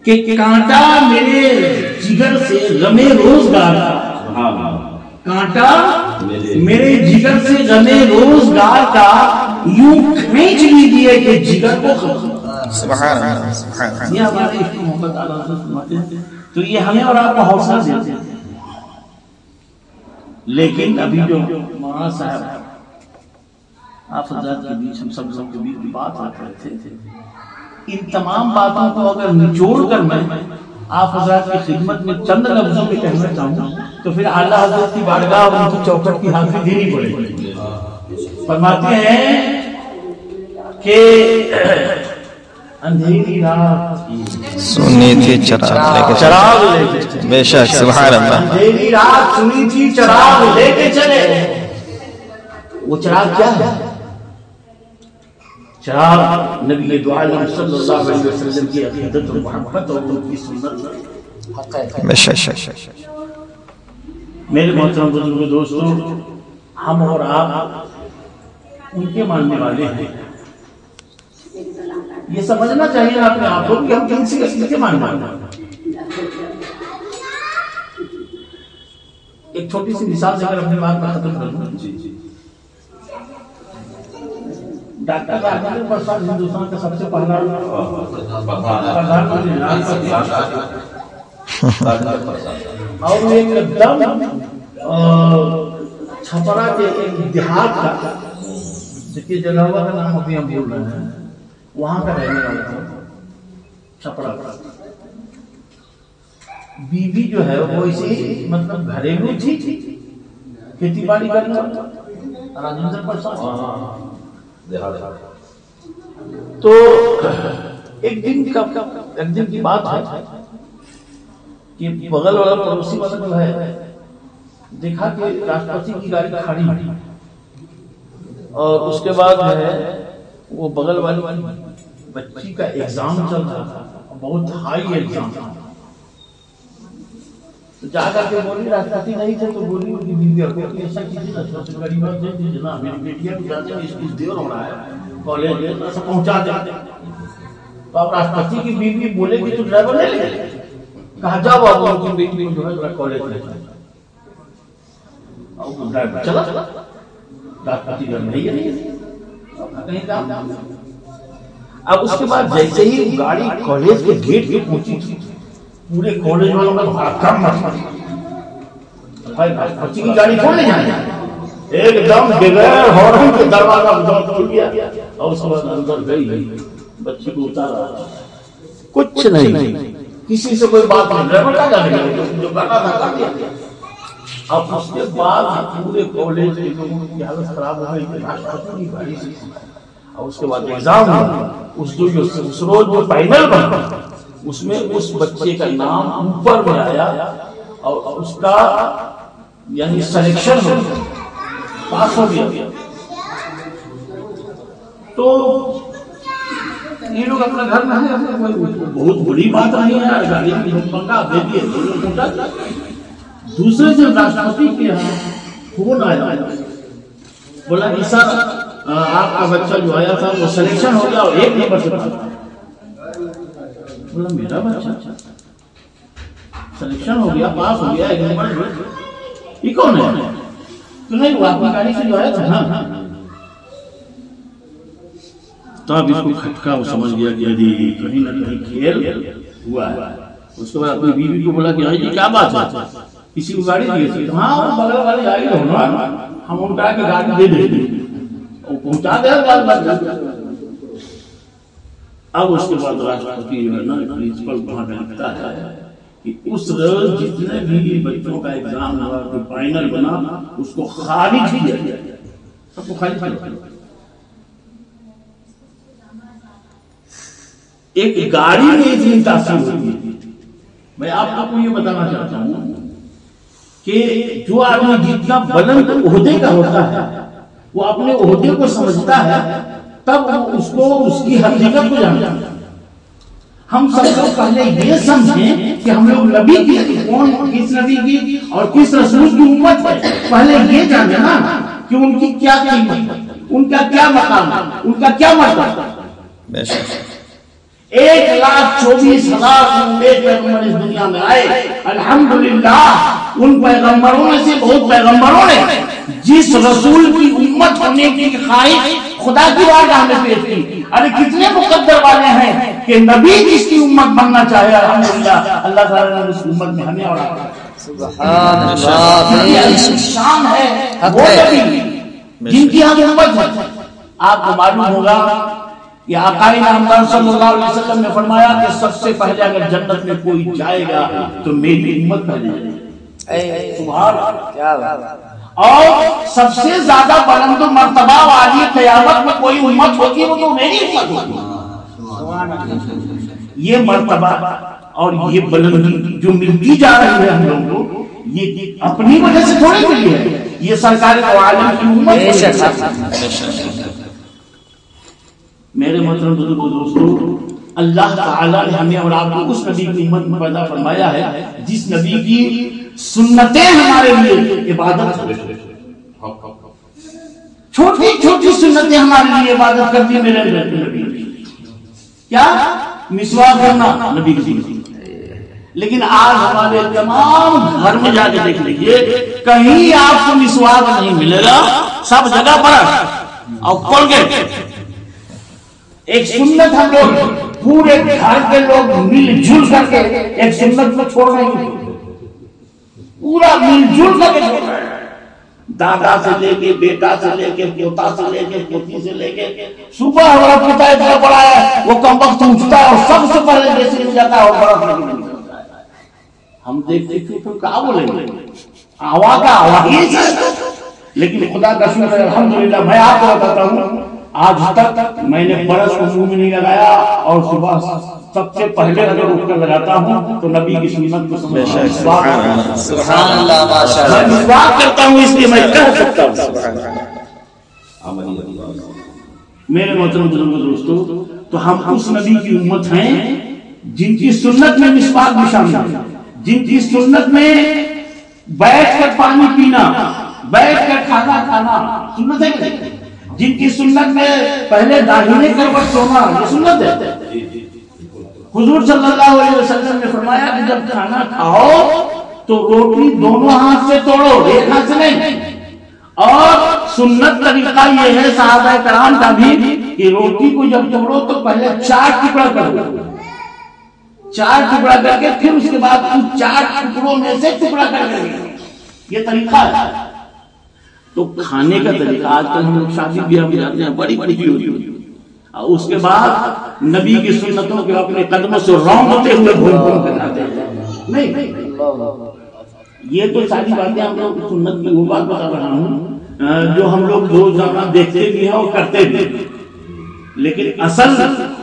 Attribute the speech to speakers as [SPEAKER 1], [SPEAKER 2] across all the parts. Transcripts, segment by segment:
[SPEAKER 1] کہ کانٹا میرے جگر سے غم روزگار کا، کانٹا میرے جگر سے غم روزگار کا یوں کھینچ لیجیے کہ جگر کو ختم۔
[SPEAKER 2] سبحان اللہ سبحان اللہ۔
[SPEAKER 1] یہ ہمارے عشق محبت اعلیٰ سے سناتے ہیں، تو یہ ہمیں اور آپ کو حوصلہ دیتے ہیں۔ لیکن ابھی جو مولانا صاحب آپ حضرات کے بیچ ہم سب لوگوں کے بیچ بات کر رہے تھے، ان تمام باتوں کو اگر نچوڑ کر میں آپ حضرات کی خدمت میں چند لفظوں میں کہنا چاہوں تو پھر اعلیٰ حضرت کی بارگاہ اور ان کی چوکھٹ کی حاضری دینی پڑے گی۔ فرماتے ہیں کہ اندھیری رات
[SPEAKER 2] سنی تھی چراغ لے کے، بے شک سبحان اللہ۔
[SPEAKER 1] اندھیری رات سنی تھی چراغ لے کے چلے، وہ چراغ کیا ہے؟ چراغ نبی دو عالم صلی اللہ علیہ وسلم کی عقیدت و محبت اور ان کی سنت۔
[SPEAKER 2] بے شک
[SPEAKER 1] میرے محترم بزرگ دوستو، ہم اور آپ ان کے ماننے والے ہیں۔ یہ سمجھنا چاہیے اپنے آپ کو کہ ہم کن کے ماننے والے ہیں۔ ایک چھوٹی سی مثال سے اگر اپنی بات میں ختم کر دوں، ڈاکٹر راجندر پرساد ہندوستان کا سب سے پہلا اور وہ ایک دم چھپرا کے ایک دیہات کا، جس کی جگہ کا نام ابھی ہم بول رہے ہیں، وہاں کا رہنے والا تھا چھپرا۔ بیوی جو ہے وہ اسی مطلب گھریلو تھی، کھیتی باڑی کرنے والا راجندر پرساد۔ تو ایک دن کی بات ہے کہ بغل والا پڑوسی والا جو ہے دیکھا کہ راشٹرپتی کی گاڑی کھڑی ہے، اور اس کے بعد جو ہے وہ بغل والی بچی کا ایگزام چل رہا تھا، بہت ہائی ایگزام تھا۔ تو جا کر کے بولی، راشٹرپتی نہیں تھے تو بولی ان کی بیوی کو کہ ایسا کسی راشٹرپتی غریب بات ہے جناب میری بیٹیاں بھی جاتے ہیں، اس دیر ہو رہا ہے کالج میں، ایسا پہنچا دیں۔ تو اب راشٹرپتی کی بیوی بولے کہ تو ڈرائیور لے لے، کہا جاؤ اب ان کی بیٹی کو جو ہے ذرا کالج لے جائے۔ اور ڈرائیور چلا، راشٹرپتی گھر میں ہی کہیں کام۔ اب اس کے بعد جیسے ہی گاڑی کالج کے گیٹ پہ پہنچی تھی، پورے کالج والوں کا بھڑکا مچا، بھائی راشٹرپتی کی گاڑی کھول لے جائیں، ایک دم بغیر ہارن کے دروازہ کھول گیا، اور اس کے بعد اندر گئی، بچی کو اتارا، کچھ نہیں، کسی سے کوئی بات نہیں، ڈرائیور کا جانے گا جو کرنا تھا کر دیا۔ اب اس کے بعد پورے کالج کے لوگوں کی حالت خراب ہو گئی کہ راشٹرپتی کی گاڑی سے، اور اس کے بعد ایگزام ہوا، اس روز جو فائنل بنا اس میں اس بچے کا نام اوپر میں آیا اور اس کا یعنی سلیکشن ہو گیا، پاس ہو گیا۔ تو یہ لوگ اپنا گھر میں ہیں، بہت بڑی بات نہیں ہے، گاڑی کی پنکھا دے دیے، دوسرے سے راشٹرپتی کے یہاں فون آیا، بولا کہ سر آپ کا بچہ جو آیا تھا وہ سلیکشن ہو گیا اور 1 نمبر سے پاس۔ بولا میرا بچہ سلیکشن ہو گیا، پاس ہو گیا 1 نمبر، یہ کون ہے؟ تو نہیں وہ آپ کی گاڑی سے جو آیا تھا نا۔ تو اب اس کو کھٹکا وہ سمجھ گیا کہ کہیں نہ کہیں کھیل ہوا ہے۔ اس کے بعد اپنی بیوی کو بولا کہ جی کیا بات ہے، کسی کو گاڑی دی تھی؟ ہاں وہ بغل والی گاڑی ہونا، ہم ان کا گاڑی دے دیں گے، وہ پہنچا دے گا۔ اب اس کے بعد راشٹرپتی جو ہے نا پرنسپل وہاں پہ لکھتا ہے کہ اس روز جتنے بھی بچوں کا ایگزام ہوا جو فائنل بنا اس کو خارج کیا گیا، سب کو خارج کیا۔ ایک گاڑی میں اتنی تاثیر ہوتی ہے۔ میں آپ کو یہ بتانا چاہتا ہوں کہ جو آدمی جتنا بلند عہدے کا ہوتا ہے وہ اپنے عہدے کو سمجھتا ہے، تب اس کو اس کی حقیقت کو جانتا ہے۔ ہم سب کو پہلے یہ سمجھیں کہ ہم لوگ نبی کی کون، کس نبی کی اور کس رسول کی امت ہے، پہلے یہ جانیں نا کہ ان کی کیا قیمت ہے، ان کا کیا مقام ہے، ان کا کیا مرتبہ ہے۔ 1,24,000 پیغمبر اس دنیا میں آئے. الحمدللہ ان پیغمبروں میں سے بہت پیغمبروں نے جس رسول کی امت ہونے کی خواہش خدا کی بارگاہ میں پیش کی. ارے کتنے مقدر والے ہیں کہ نبی جس کی امت بننا چاہے الحمدللہ اللہ تعالیٰ نے اس امت میں ہمیں اور سبحان اللہ شان ہے وہ نبی جن کی ہم امت ہے. آپ کو معلوم ہوگا کہ آقا نامدار صلی اللہ علیہ وسلم نے فرمایا کہ سب سے پہلے اگر جنت میں کوئی جائے گا تو میری امت پہلے جائے گی. سبحان اللہ. اور سب سے زیادہ بلند مرتبہ والی قیامت میں کوئی امت ہوگی وہ تو میری امت ہوگی. یہ مرتبہ اور یہ بلندی جو ملتی جا رہی ہے ہم لوگوں کو یہ اپنی وجہ سے تھوڑی ملی ہے, یہ سرکار عالم کی امت ہے. میرے محترم بزرگ دوستو, اللہ تعالیٰ نے ہمیں اور آپ کو اس نبی کی امت میں پیدا فرمایا ہے جس نبی کی سنتیں ہمارے لیے عبادت ہے. چھوٹی چھوٹی سنتیں ہمارے لیے عبادت کرتی ہیں. میرے نبی کیا مسواک کرنا نبی کی سنت. لیکن آج ہمارے تمام گھر میں جا کے دیکھ لیجیے کہیں آپ کو مسواک نہیں ملے گا, سب جگہ پر اور کولگیٹ. ایک سنت ہم لوگ پورے گھر کے لوگ مل جل کر کے ایک سنت کو چھوڑ رہے ہیں, پورا مل جل کر کے چھوڑ رہے ہیں. دادا سے لے کے بیٹا سے لے کے پوتا سے لے کے پوتی سے لے کے صبح ہمارا پوتا اتنا بڑا ہے وہ کم وقت اٹھتا ہے اور سب سے پہلے بیسے مل جاتا ہے اور بڑا نہیں ملتا ہے. ہم دیکھتے کیوں کہا بولیں گے آوا کا آوا ہی. لیکن خدا کا شکر ہے الحمدللہ میں آپ کو بتاتا ہوں آج تک میں نے برس کو منہ میں نہیں لگایا اور صبح سب سے پہلے اگر اٹھ کر لگاتا ہوں تو نبی کی سنت کو سبحان اللہ میں مسواک کرتا ہوں اس لیے میں کہہ سکتا ہوں. میرے محترم دوستو تو ہم اس نبی کی امت ہیں جن کی سنت میں مسواک بھی شامل ہے, جن کی سنت میں بیٹھ کر پانی پینا, بیٹھ کر کھانا کھانا سنت ہے, جن کی سنت میں پہلے داہنے کروٹ سونا یہ سنت ہے. حضور صلی اللہ علیہ وسلم نے فرمایا کہ جب کھانا کھاؤ تو روٹی دونوں ہاتھ سے توڑو, ایک ہاتھ سے نہیں. اور سنت طریقہ یہ ہے صحابہ کرام کا بھی کہ روٹی کو جب توڑو تو پہلے 4 ٹکڑا کرو, 4 ٹکڑا کر کے پھر اس کے بعد 4 ٹکڑوں میں سے ٹکڑا کر کے یہ طریقہ ہے. تو کھانے کا طریقہ آج کل ہم لوگ شادی بیاہ میں جاتے ہیں بڑی بڑی ہوتی ہے, اس کے بعد نبی کی سنتوں کے اپنے قدموں سے رونگتے ہوئے گھوم گھوم کر جاتے ہیں. نہیں یہ تو ساری باتیں ہم لوگ سنت کی وہ بات بتا رہا ہوں جو ہم لوگ روزانہ دیکھتے بھی ہیں اور کرتے بھی, لیکن اصل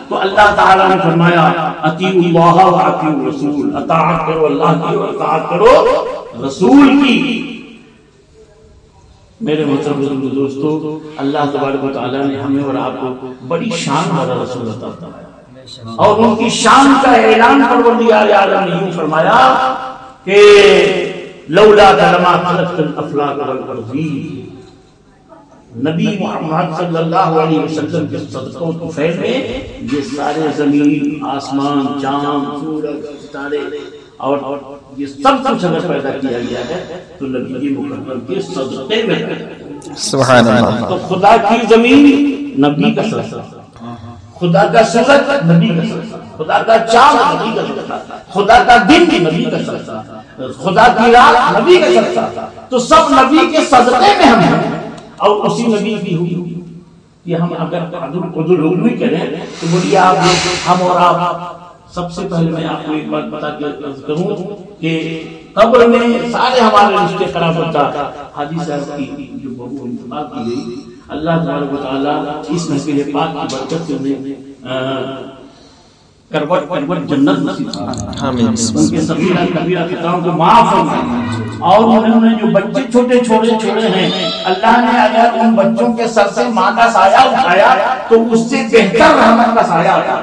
[SPEAKER 1] تو اللہ تعالیٰ نے فرمایا اطیعوا اللہ و اطیعوا الرسول, اطاعت کرو اللہ کی اور اطاعت کرو رسول کی. میرے محترم دوستو اللہ تبارک و تعالیٰ نے ہمیں اور آپ کو بڑی شان والا رسول عطا فرمایا اور ان کی شان کا اعلان پروردگار عالم نے یوں فرمایا کہ لولا لما خلقت الافلاک والارضین. نبی محمد صلی اللہ علیہ وسلم کے صدقوں تو فیض میں یہ سارے زمین آسمان چاند سورج ستارے اور یہ سب کچھ اگر پیدا کیا گیا ہے تو نبی مکرم کے صدقے میں ہے. سبحان اللہ. تو خدا کی زمین نبی کا صدقہ, خدا کا سورج نبی کا صدقہ, خدا کا چاند نبی کا صدقہ, خدا کا دن نبی کا صدقہ, خدا کی رات نبی کا صدقہ. تو سب نبی کے صدقے میں ہم ہیں اور اسی نبی کی ہوئی کہ ہم اگر عدل کریں تو بولیے آپ ہم اور آپ. سب سے پہلے میں آپ کو ایک بات بتا کے کروں کہ قبر میں سارے ہمارے رشتے خراب ہوتا. حاجی صاحب کی جو بہو انتقال کی گئی اللہ تبارک و تعالیٰ اس محفل پاک کی برکت سے انہیں کروٹ جنت نصیب فرمائے, ان کے صغیرہ کبیرہ خطاؤں کو معاف فرمائے. اور انہوں نے جو بچے چھوٹے چھوڑے ہیں اللہ نے اگر ان بچوں کے سر سے ماں کا سایہ اٹھایا تو اس سے بہتر رحمت کا سایہ آیا.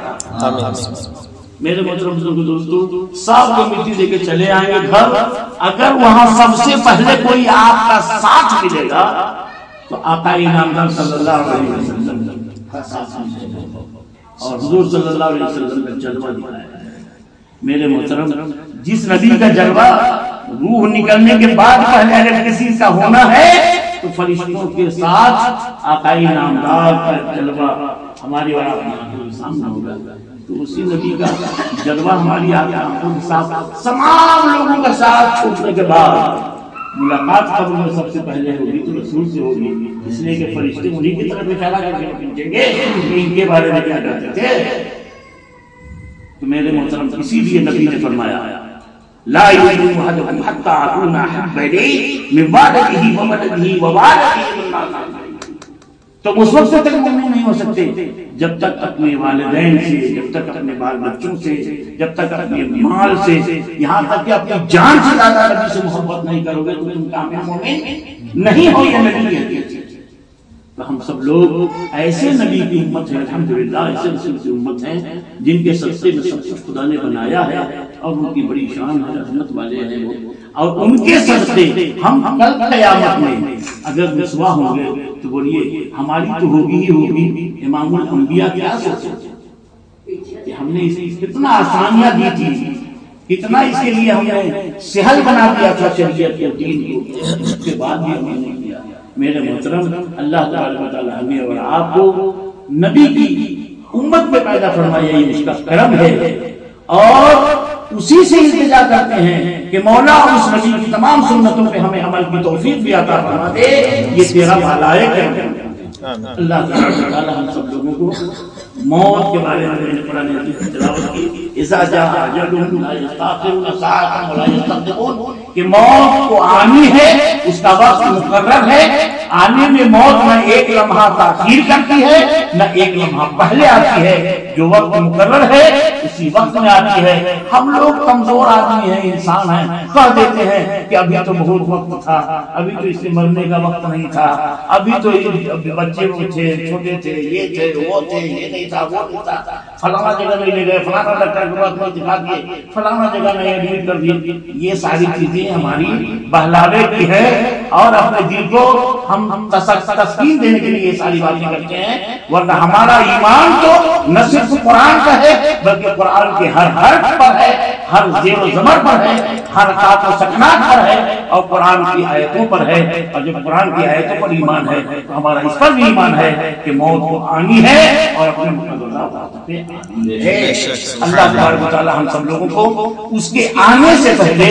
[SPEAKER 1] میرے محترم دوستو سب کو مٹی دے کے چلے آئیں گے گھر, اگر وہاں سب سے پہلے کوئی آپ کا ساتھ ملے گا تو آقا نامدار صلی اللہ علیہ وسلم اور حضور صلی اللہ علیہ وسلم کا جلوہ دکھایا ہے۔ میرے محترم، جس نبی کا جلوہ روح نکلنے کے بعد پہلے اگر کسی کا ہونا ہے تو فرشتوں کے ساتھ آقائی نامدار کا جلوہ ہماری اور آپ کے سامنے ہوگا۔ تو اسی نبی کا جلوہ ہماری آنکھوں کے ساتھ تمام لوگوں کا ساتھ چھوڑنے کے بعد ملاقات قبر میں سب سے پہلے ہوگی تو رسول سے ہوگی، اس لیے کہ فرشتے انہی کی طرف اشارہ کر کے پوچھیں گے کہ ان کے بارے میں کیا کہتے تھے۔ تو میرے محترم، اسی لیے نبی نے فرمایا لا يؤمن احدكم حتى اكون احب اليه من والده وولده ووالده۔ تو اس وقت تک مومن نہیں ہو سکتے جب تک اپنے والدین سے، جب تک اپنے بال بچوں سے، جب تک اپنے مال سے، یہاں تک کہ اپنی جان سے زیادہ نبی سے محبت نہیں کرو گے تو تم کامل مومن نہیں ہو۔ یہ نبی کہتے ہیں۔ تو ہم سب لوگ ایسے نبی کی امت ہیں، الحمدللہ ایسے رسول کی امت ہیں جن کے صدقے میں سب کچھ خدا نے بنایا ہے، اور ان کی بڑی شان ہے، رحمت والے ہیں وہ، اور ان کے صدقے ہم کل قیامت میں اگر رسوا ہوں گے تو بولیے ہماری تو ہوگی ہی ہوگی۔ امام الانبیاء کیا سوچے کہ ہم نے اسے کتنا آسانیاں دی تھی، کتنا اس کے لیے ہم نے سہل بنا دیا تھا شریعت کے دین کو، اس کے بعد بھی ہم نے کیا۔ میرے محترم، اللہ تبارک و تعالی ہمیں اور آپ کو نبی کی امت میں پیدا فرمایا، یہ اس کا کرم ہے، اور اسی سے التجا کرتے ہیں کہ مولا اس نبی کی تمام سنتوں پہ ہمیں عمل کی توفیق بھی عطا فرما دے۔ یہ تیرا بھلا ہے۔ اللہ تعالی ہم سب لوگوں کو موت کے بارے میں قرآن حدیث کی تلاوت کی، اذا جاء اجلهم لا يستأخرون ساعة ولا يستقدمون، کہ موت کو آنی ہے، اس کا وقت مقرر ہے، آنے میں موت نہ ایک لمحہ تاخیر کرتی ہے نہ ایک لمحہ پہلے آتی ہے، جو وقت مقرر ہے اسی وقت میں آتی ہے۔ ہم لوگ کمزور آدمی ہیں، انسان ہیں، کہہ دیتے ہیں کہ ابھی تو بہت وقت تھا، ابھی تو اس سے مرنے کا وقت نہیں تھا، ابھی تو بچے وہ تھے، چھوٹے تھے، یہ تھے، وہ تھے، یہ نہیں تھا، وہ نہیں تھا، فلانا جگہ نہیں لے گئے، فلانا ڈاکٹر کے پاس نہیں دکھا دیے، فلانا جگہ نہیں ایڈمٹ کر دیے۔ یہ ساری چیزیں ہماری بہلاوے کی ہے، اور اپنے دل کو ہم تسکین دینے کے لیے یہ ساری باتیں کرتے ہیں، ورنہ ہمارا ایمان تو نہ صرف قرآن کا ہے بلکہ قرآن کے ہر حرف پر ہے، ہر زیر و زبر پر ہے، ہر قاف و سکنات پر ہے، اور قرآن کی آیتوں پر ہے۔ اور جب قرآن کی آیتوں پر ایمان ہے تو ہمارا اس پر بھی ایمان ہے کہ موت کو آنی ہے اور اپنے اللہ تبارک و تعالی ہم سب لوگوں کو اس کے آنے سے پہلے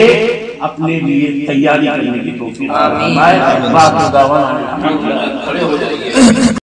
[SPEAKER 1] اپنے لیے تیاری کرنے کی توفیق فرمائے۔